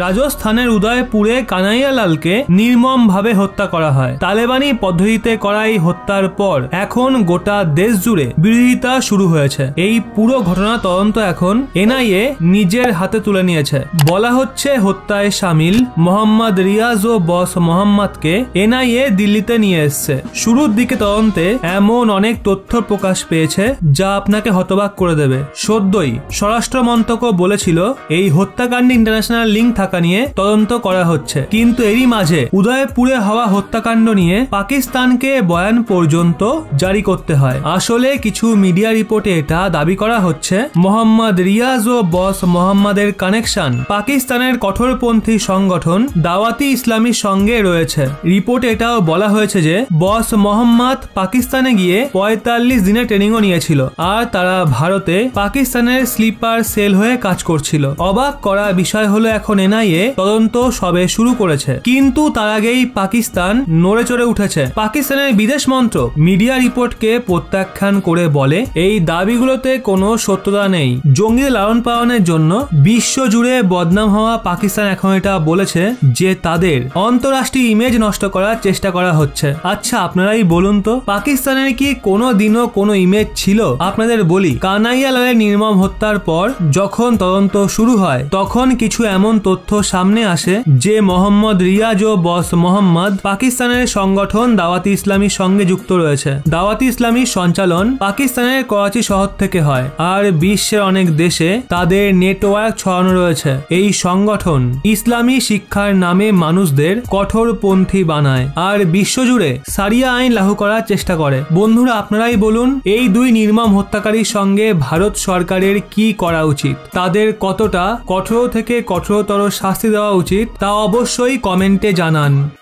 রাজস্থানের উদয়পুরে কানাইয়ালালকে নির্মমভাবে হত্যা করা হয়। তালেবানি পদ্ধতিতে করা এই হত্যার পর এখন গোটা দেশ জুড়ে বিরোধিতা শুরু হয়েছে। এই পুরো ঘটনা তদন্ত এখন এনআইএ নিজের হাতে তুলে নিয়েছে। বলা হচ্ছে হত্যায় শামিল মোহাম্মদ রিয়াজ ও বস মোহাম্মদকে এনআইএ দিল্লিতে নিয়ে এসছে। শুরুর দিকে তদন্তে এমন অনেক তথ্য প্রকাশ পেয়েছে যা আপনাকে হতবাক করে দেবে। সদ্যই স্বরাষ্ট্র মন্ত্রক বলেছিল এই হত্যাকাণ্ডে ইন্টারন্যাশনাল লিঙ্ক থাকা নিয়ে তদন্ত করা হচ্ছে, কিন্তু এরই মাঝে উদয়পুরে হওয়া হত্যাকাণ্ড নিয়ে পাকিস্তানকে বয়ান পর্যন্ত জারি করতে হয়। আসলে কিছু মিডিয়া রিপোর্টে এটা দাবি করা হচ্ছে মোহাম্মদ রিয়াজ ও বস মোহাম্মদের কানেকশন পাকিস্তানের কঠোরপন্থী সংগঠন দাওয়াতি ইসলামীর সঙ্গে রয়েছে। রিপোর্টে এটাও বলা হয়েছে যে বস মোহাম্মদ পাকিস্তানে গিয়ে 45 দিনের ট্রেনিংও নিয়েছিল, আর তারা ভারতে পাকিস্তানের স্লিপার সেল হয়ে কাজ করছিল। অবাক করা বিষয় হলো এখন এনআইএ তদন্ত সবে শুরু করেছে, কিন্তু তার আগেই পাকিস্তান নড়ে চড়ে উঠেছে। পাকিস্তানের বিদেশ মন্ত্রক মিডিয়া রিপোর্টকে প্রত্যাখ্যান করে বলে এই দাবিগুলোতে কোনো সত্যতা নেই। জঙ্গিদের লালন পালনের জন্য বিশ্ব জুড়ে বদনাম হওয়া পাকিস্তান এখন এটা বলেছে যে তাদের অন্তরাষ্ট্রীয় ইমেজ নষ্ট করার চেষ্টা করা হচ্ছে। আচ্ছা আপনারাই বলুন তো, পাকিস্তানের কি কোনো দিনও কোনো ইমেজ ছিল? আপনাদের বলি, কানাইয়ালালের নির্মম হত্যার পর যখন তদন্ত শুরু হয় তখন কিছু এমন তথ্য সামনে আসে যে মোহাম্মদ রিয়াজ ও বস মোহাম্মদ পাকিস্তানের সংগঠন দাওয়াতি ইসলামীর সঙ্গে যুক্ত রয়েছে। দাওয়াতি ইসলামীর সঞ্চালন পাকিস্তানের করাচি শহর থেকে হয়, আর বিশ্বের অনেক দেশে তাদের নেটওয়ার্ক ছড়ানো রয়েছে। এই সংগঠন ইসলামী শিক্ষার নামে মানুষদের কঠোরপন্থী বানায় আর বিশ্বজুড়ে সারিয়া আইন লাগু করার চেষ্টা করে। বন্ধুরা আপনারাই বলুন, এই দুই নির্মম হত্যাকারীর সঙ্গে ভারত সরকারের কি করা উচিত? তাদের কতটা কঠোর থেকে কঠোরতর শাস্তি দেওয়া উচিত তা অবশ্যই কমেন্টে জানান।